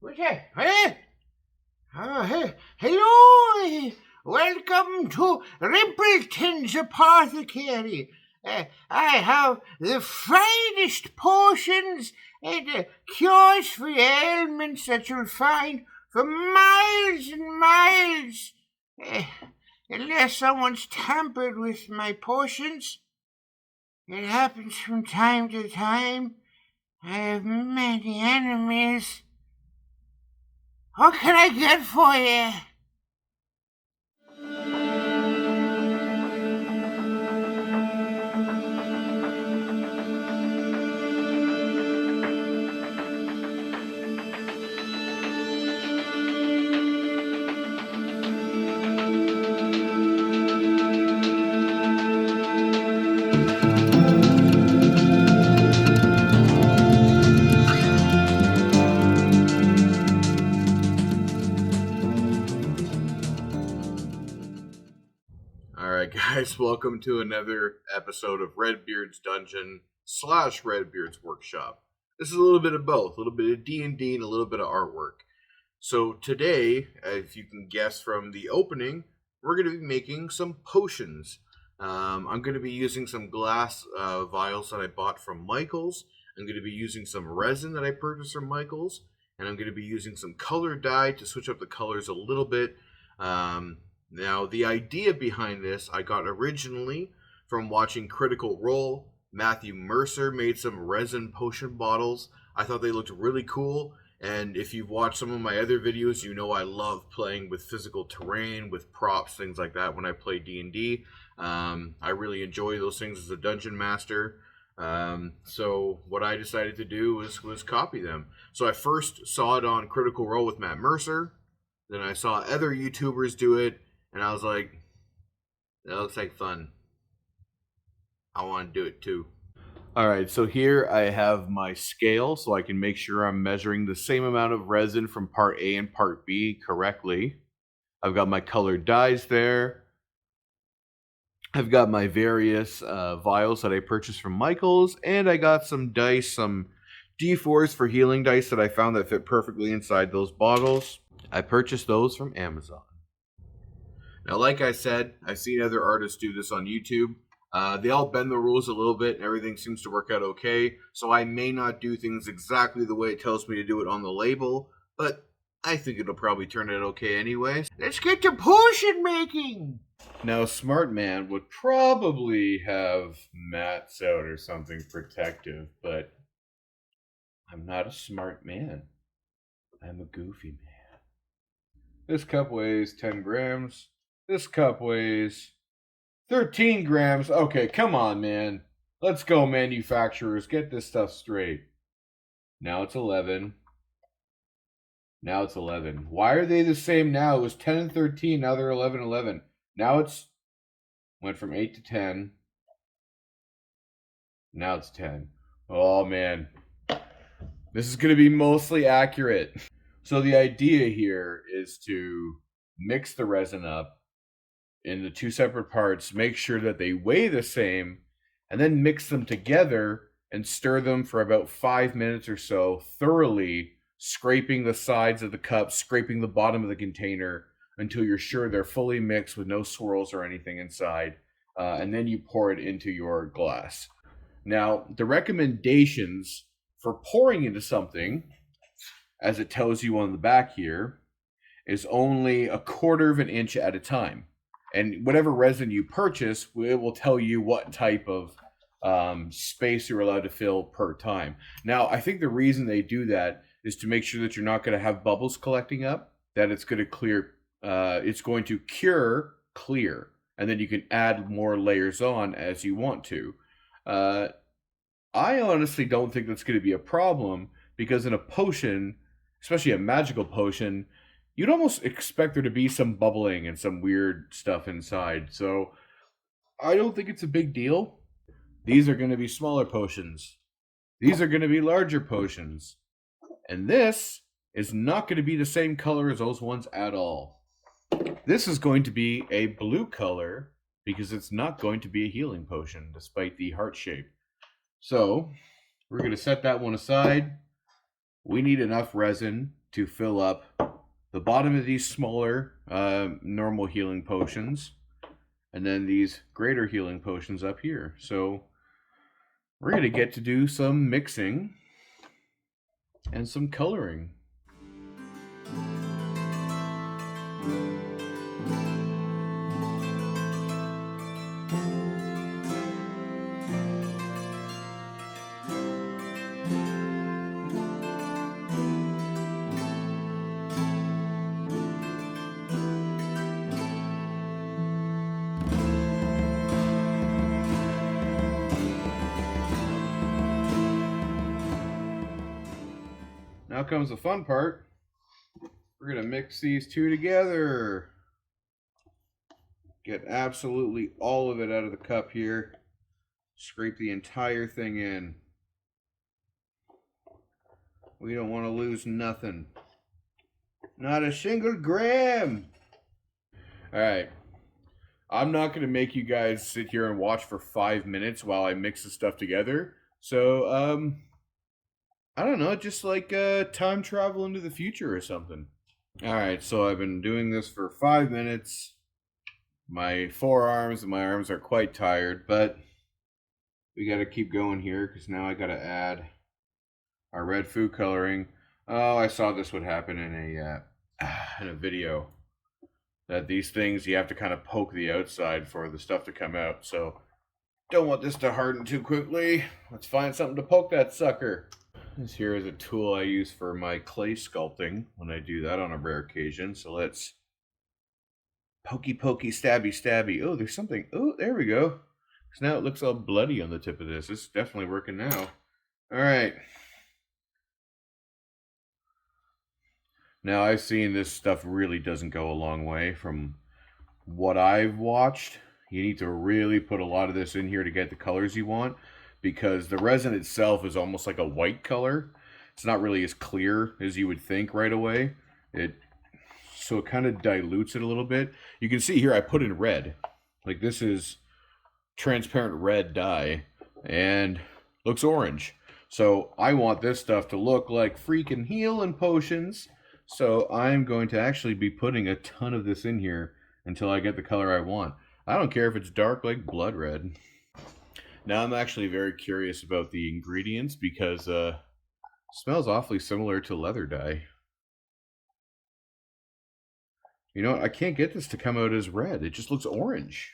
What's that? Hello! Welcome to Rimpleton's Apothecary. I have the finest potions and cures for ailments that you'll find for miles and miles. Unless someone's tampered with my potions. It happens from time to time. I have many enemies. What can I get for you? Alright guys, welcome to another episode of Redbeard's Dungeon / Redbeard's Workshop. This is a little bit of both, a little bit of D&D and a little bit of artwork. So today, if you can guess from the opening, we're going to be making some potions. I'm going to be using some glass vials that I bought from Michaels. I'm going to be using some resin that I purchased from Michaels. And I'm going to be using some color dye to switch up the colors a little bit. Now, the idea behind this I got originally from watching Critical Role. Matthew Mercer made some resin potion bottles. I thought they looked really cool, and if you've watched some of my other videos, you know I love playing with physical terrain, with props, things like that when I play D&D. I really enjoy those things as a dungeon master. So what I decided to do was copy them. So I first saw it on Critical Role with Matt Mercer. Then I saw other YouTubers do it. And I was like, that looks like fun. I want to do it too. Alright, so here I have my scale so I can make sure I'm measuring the same amount of resin from part A and part B correctly. I've got my colored dyes there. I've got my various vials that I purchased from Michaels. And I got some dice, some D4s for healing dice that I found that fit perfectly inside those bottles. I purchased those from Amazon. Now, like I said, I've seen other artists do this on YouTube. They all bend the rules a little bit, and everything seems to work out okay. So I may not do things exactly the way it tells me to do it on the label, but I think it'll probably turn out okay anyway. Let's get to potion making! Now, Smart Man would probably have mats out or something protective, but I'm not a smart man. I'm a goofy man. This cup weighs 10 grams. This cup weighs 13 grams. Okay, come on, man. Let's go, manufacturers. Get this stuff straight. Now it's 11. Now it's 11. Why are they the same now? It was 10 and 13. Now they're 11 and 11. Now it's went from 8 to 10. Now it's 10. Oh, man. This is going to be mostly accurate. So the idea here is to mix the resin up in the two separate parts, make sure that they weigh the same, and then mix them together and stir them for about 5 minutes or so, thoroughly scraping the sides of the cup, scraping the bottom of the container until you're sure they're fully mixed with no swirls or anything inside, and then you pour it into your glass. Now, the recommendations for pouring into something, as it tells you on the back here, is only 1/4 of an inch at a time. And whatever resin you purchase, it will tell you what type of space you're allowed to fill per time. Now, I think the reason they do that is to make sure that you're not going to have bubbles collecting up, that it's going to clear, it's going to cure clear, and then you can add more layers on as you want to. I honestly don't think that's going to be a problem, because in a potion, especially a magical potion, you'd almost expect there to be some bubbling and some weird stuff inside. So I don't think it's a big deal. These are going to be smaller potions. These are going to be larger potions. And this is not going to be the same color as those ones at all. This is going to be a blue color because it's not going to be a healing potion despite the heart shape. So we're going to set that one aside. we need enough resin to fill up the bottom of these smaller normal healing potions, and then these greater healing potions up here. So we're going to get to do some mixing and some coloring. Now comes the fun part. We're going to mix these two together. Get absolutely all of it out of the cup here. Scrape the entire thing in. We don't want to lose nothing. Not a single gram. Alright. I'm not going to make you guys sit here and watch for 5 minutes while I mix the stuff together. So, I don't know, just like time travel into the future or something. Alright, so I've been doing this for 5 minutes. My forearms and my arms are quite tired, but we gotta keep going here because now I gotta add our red food coloring. Oh, I saw this would happen in a video. That these things, you have to kind of poke the outside for the stuff to come out. So, don't want this to harden too quickly. Let's find something to poke that sucker. This here is a tool I use for my clay sculpting when I do that on a rare occasion. So let's pokey, stabby, stabby. Oh, there's something. Oh, there we go. So now it looks all bloody on the tip of this. It's definitely working now. All right. Now I've seen this stuff really doesn't go a long way from what I've watched. You need to really put a lot of this in here to get the colors you want, because the resin itself is almost like a white color. It's not really as clear as you would think right away. So it kind of dilutes it a little bit. You can see here I put in red. Like this is transparent red dye and looks orange. So I want this stuff to look like freaking healing potions. So I'm going to actually be putting a ton of this in here until I get the color I want. I don't care if it's dark like blood red. Now I'm actually very curious about the ingredients because it smells awfully similar to leather dye. You know what? I can't get this to come out as red. It just looks orange.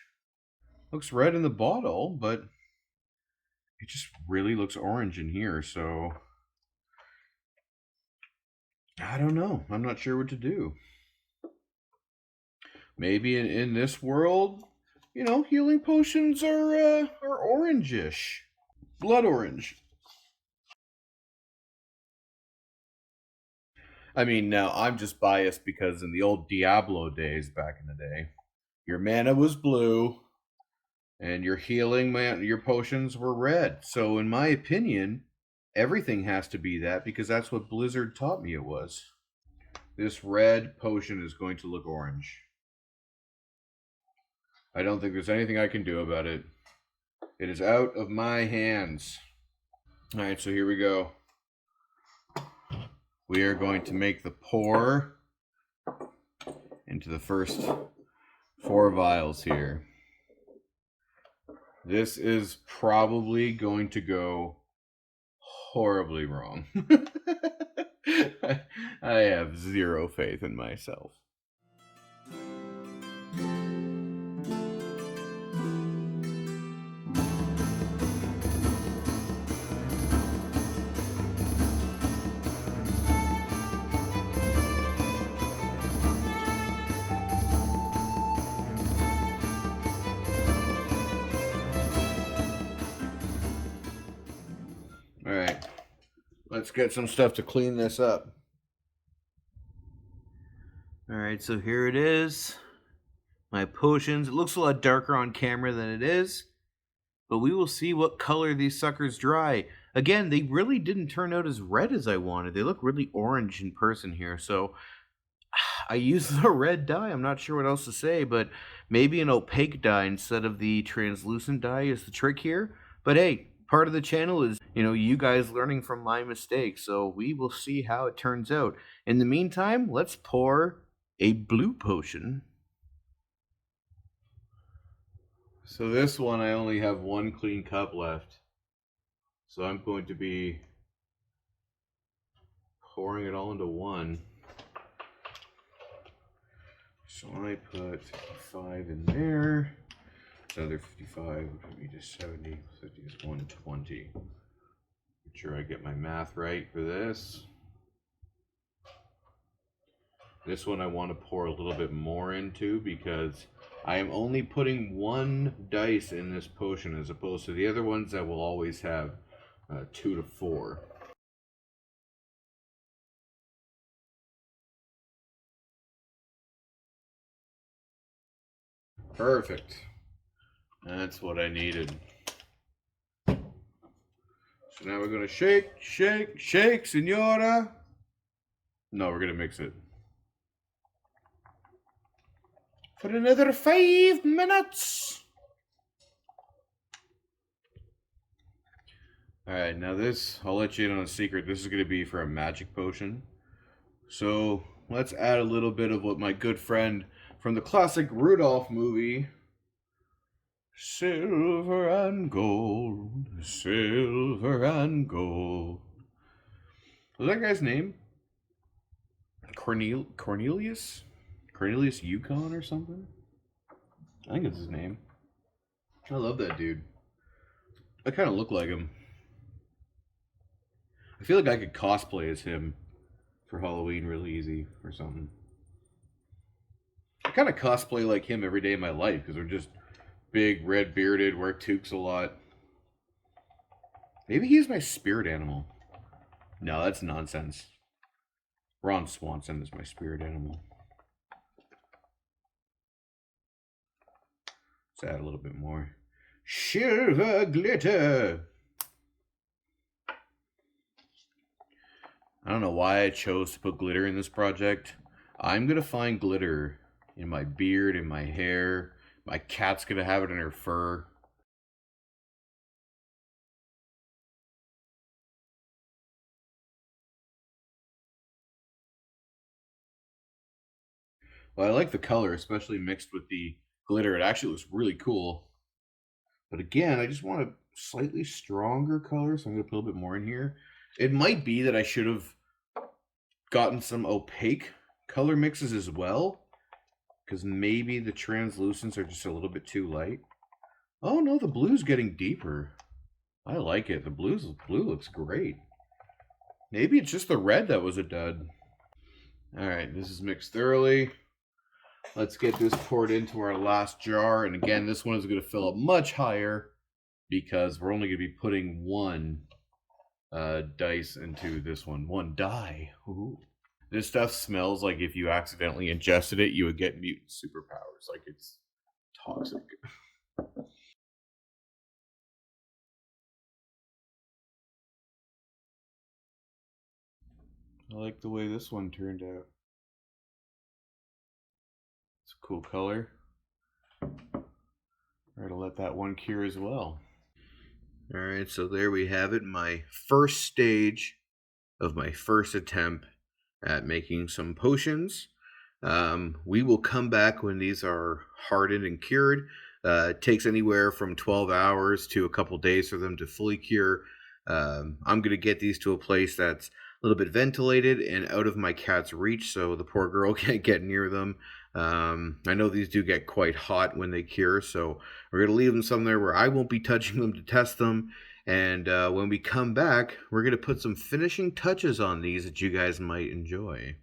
Looks red in the bottle, but it just really looks orange in here, so I don't know. I'm not sure what to do. Maybe in this world, you know, healing potions are orangish. Blood orange. I mean, now I'm just biased because in the old Diablo days back in the day, your mana was blue and your your potions were red. So in my opinion, everything has to be that because that's what Blizzard taught me it was. This red potion is going to look orange. I don't think there's anything I can do about it. It is out of my hands. Alright, so here we go. We are going to make the pour into the first 4 vials here. This is probably going to go horribly wrong. I have zero faith in myself. Alright, let's get some stuff to clean this up. Alright, so here it is. My potions. It looks a lot darker on camera than it is. But we will see what color these suckers dry. Again, they really didn't turn out as red as I wanted. They look really orange in person here. So I used the red dye. I'm not sure what else to say, but maybe an opaque dye instead of the translucent dye is the trick here. But hey, part of the channel is, you guys learning from my mistakes. So we will see how it turns out. In the meantime, let's pour a blue potion. So this one, I only have one clean cup left. So I'm going to be pouring it all into one. So I put 55 in there. Another 55 would be just 70. 50 is 120. Make sure I get my math right for this. This one I want to pour a little bit more into because I am only putting one dice in this potion as opposed to the other ones that will always have 2 to 4. Perfect. That's what I needed. So now we're going to shake, shake, shake, senora. No, we're going to mix it. For another 5 minutes. Alright, now this, I'll let you in on a secret. This is going to be for a magic potion. So let's add a little bit of what my good friend from the classic Rudolph movie, silver and gold, silver and gold. Was that guy's name? Cornelius? Cornelius Yukon or something? I think it's his name. I love that dude. I kind of look like him. I feel like I could cosplay as him for Halloween really easy or something. I kind of cosplay like him every day of my life because we're just big, red bearded, wear toques a lot. Maybe he's my spirit animal. No, that's nonsense. Ron Swanson is my spirit animal. Let's add a little bit more. Silver glitter. I don't know why I chose to put glitter in this project. I'm going to find glitter in my beard, in my hair. My cat's going to have it in her fur. Well, I like the color, especially mixed with the glitter. It actually looks really cool. But again, I just want a slightly stronger color, so I'm going to put a little bit more in here. It might be that I should have gotten some opaque color mixes as well, because maybe the translucents are just a little bit too light. Oh no, the blue's getting deeper. I like it. The blue looks great. Maybe it's just the red that was a dud. Alright, this is mixed thoroughly. Let's get this poured into our last jar. And again, this one is going to fill up much higher because we're only going to be putting one dice into this one. One die. Ooh. This stuff smells like if you accidentally ingested it, you would get mutant superpowers. Like it's toxic. I like the way this one turned out. It's a cool color. Alright, I'll let that one cure as well. Alright, so there we have it. My first stage of my first attempt at making some potions. We will come back when these are hardened and cured. It takes anywhere from 12 hours to a couple days for them to fully cure. I'm going to get these to a place that's a little bit ventilated and out of my cat's reach so the poor girl can't get near them. I know these do get quite hot when they cure, so we're going to leave them somewhere where I won't be touching them to test them. And when we come back, we're going to put some finishing touches on these that you guys might enjoy.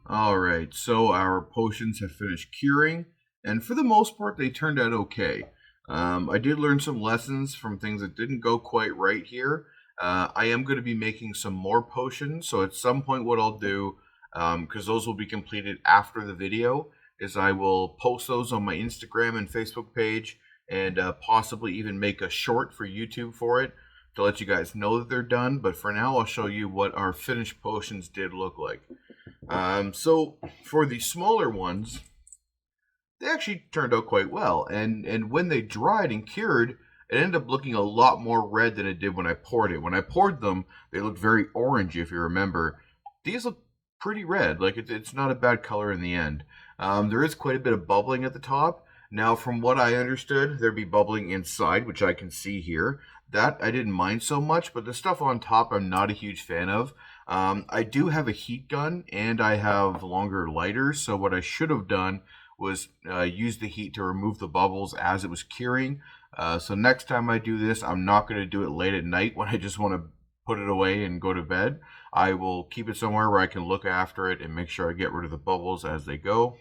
Alright, so our potions have finished curing, and for the most part, they turned out okay. I did learn some lessons from things that didn't go quite right here. I am going to be making some more potions, so at some point what I'll do, because those will be completed after the video, is I will post those on my Instagram and Facebook page, and possibly even make a short for YouTube for it to let you guys know that they're done. But for now, I'll show you what our finished potions did look like. So for the smaller ones, they actually turned out quite well. And when they dried and cured, it ended up looking a lot more red than it did when I poured it. When I poured them, they looked very orangey, if you remember. These look pretty red. Like, it's not a bad color in the end. There is quite a bit of bubbling at the top. Now, from what I understood, there'd be bubbling inside, which I can see here. That I didn't mind so much, but the stuff on top I'm not a huge fan of. I do have a heat gun, and I have longer lighters, so what I should have done was use the heat to remove the bubbles as it was curing. So next time I do this, I'm not going to do it late at night when I just want to put it away and go to bed. I will keep it somewhere where I can look after it and make sure I get rid of the bubbles as they go.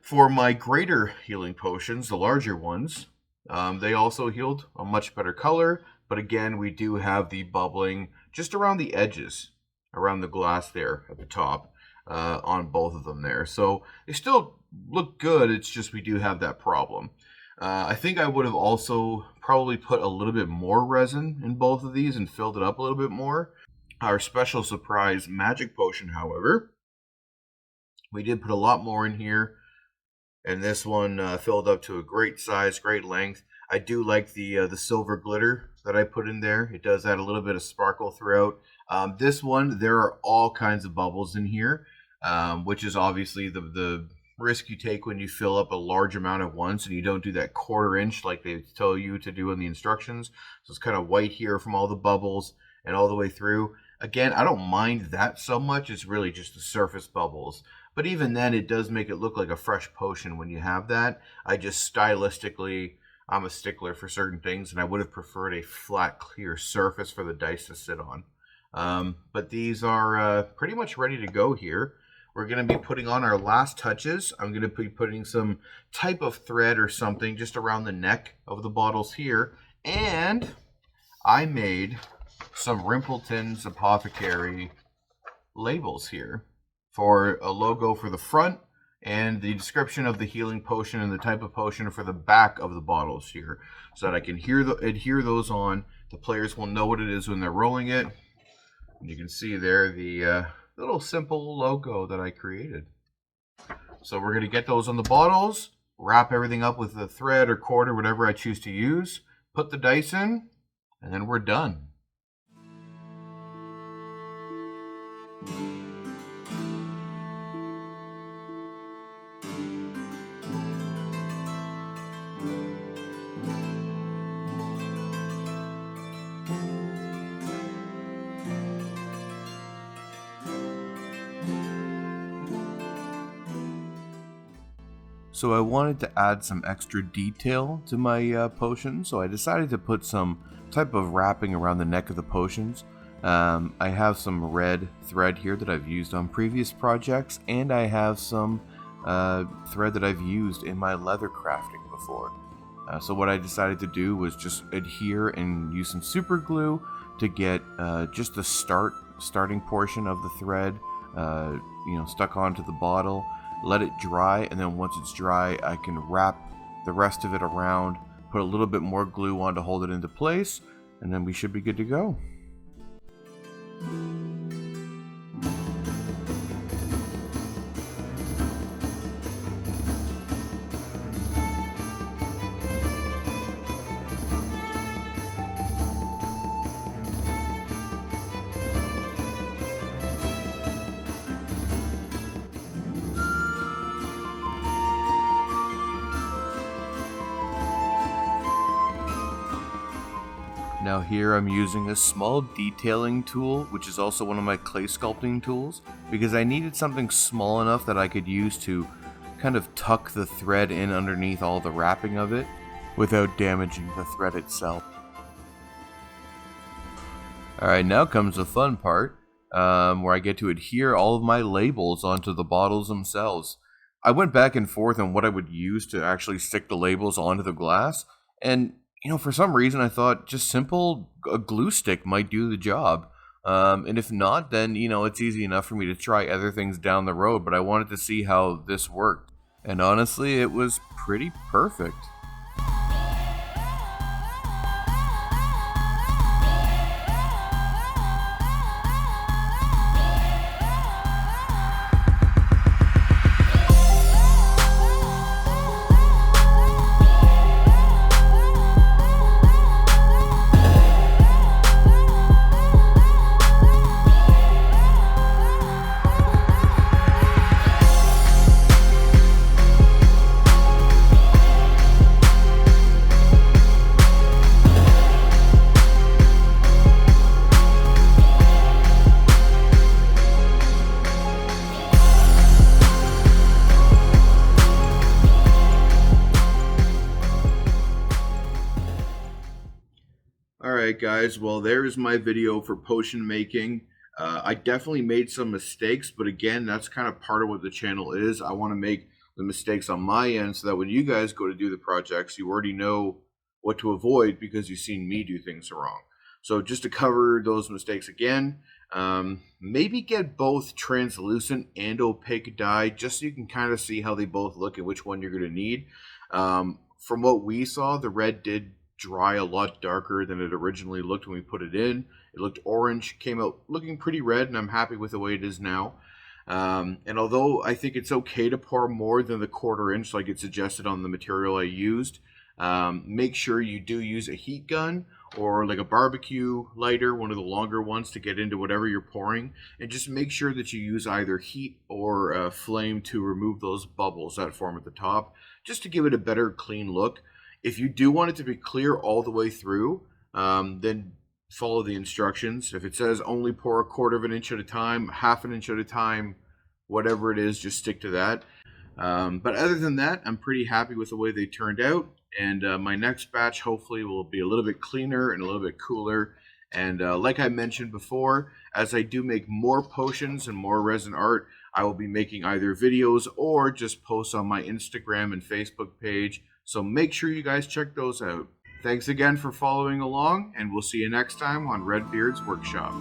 For my greater healing potions, the larger ones, they also healed a much better color, but again, we do have the bubbling just around the edges, around the glass there at the top, on both of them there. So they still look good, it's just we do have that problem. I think I would have also probably put a little bit more resin in both of these and filled it up a little bit more. Our special surprise magic potion, however, we did put a lot more in here, and this one filled up to a great size, great length. I do like the silver glitter that I put in there. It does add a little bit of sparkle throughout. This one, there are all kinds of bubbles in here, which is obviously the risk you take when you fill up a large amount at once and you don't do that 1/4 inch like they tell you to do in the instructions. So it's kind of white here from all the bubbles and all the way through. Again, I don't mind that so much. It's really just the surface bubbles. But even then, it does make it look like a fresh potion when you have that. I just stylistically, I'm a stickler for certain things, and I would have preferred a flat, clear surface for the dice to sit on. But these are pretty much ready to go here. We're going to be putting on our last touches. I'm going to be putting some type of thread or something just around the neck of the bottles here. And I made some Rimpleton's Apothecary labels here for a logo for the front and the description of the healing potion and the type of potion for the back of the bottles here, so that I can adhere those on. The players will know what it is when they're rolling it. And you can see there the little simple logo that I created. So we're going to get those on the bottles, wrap everything up with the thread or cord or whatever I choose to use, put the dice in, and then we're done. So I wanted to add some extra detail to my potion, so I decided to put some type of wrapping around the neck of the potions. I have some red thread here that I've used on previous projects, and I have some thread that I've used in my leather crafting before. So what I decided to do was just adhere and use some super glue to get just the starting portion of the thread stuck onto the bottle. Let it dry, and then once it's dry, I can wrap the rest of it around, put a little bit more glue on to hold it into place, and then we should be good to go. Now here I'm using a small detailing tool, which is also one of my clay sculpting tools, because I needed something small enough that I could use to kind of tuck the thread in underneath all the wrapping of it without damaging the thread itself. Alright, now comes the fun part, where I get to adhere all of my labels onto the bottles themselves. I went back and forth on what I would use to actually stick the labels onto the glass, and for some reason I thought just a glue stick might do the job. And if not, then, it's easy enough for me to try other things down the road, but I wanted to see how this worked. And honestly, it was pretty perfect. Alright guys, well there's my video for potion making. I definitely made some mistakes, but again, that's kind of part of what the channel is. I want to make the mistakes on my end so that when you guys go to do the projects, you already know what to avoid because you've seen me do things wrong. So just to cover those mistakes again, maybe get both translucent and opaque dye just so you can kind of see how they both look and which one you're going to need. From what we saw, the red did dry a lot darker than it originally looked when we put it in. It looked orange, came out looking pretty red, and I'm happy with the way it is now. And although I think it's okay to pour more than the 1/4 inch like it suggested on the material I used, make sure you do use a heat gun or like a barbecue lighter, one of the longer ones, to get into whatever you're pouring, and just make sure that you use either heat or flame to remove those bubbles that form at the top, just to give it a better clean look. If you do want it to be clear all the way through, then follow the instructions. If it says only pour 1/4 inch at a time, 1/2 inch at a time, whatever it is, just stick to that. But other than that, I'm pretty happy with the way they turned out. And my next batch hopefully will be a little bit cleaner and a little bit cooler. And like I mentioned before, as I do make more potions and more resin art, I will be making either videos or just posts on my Instagram and Facebook page. So make sure you guys check those out. Thanks again for following along, and we'll see you next time on Redbeard's Workshop.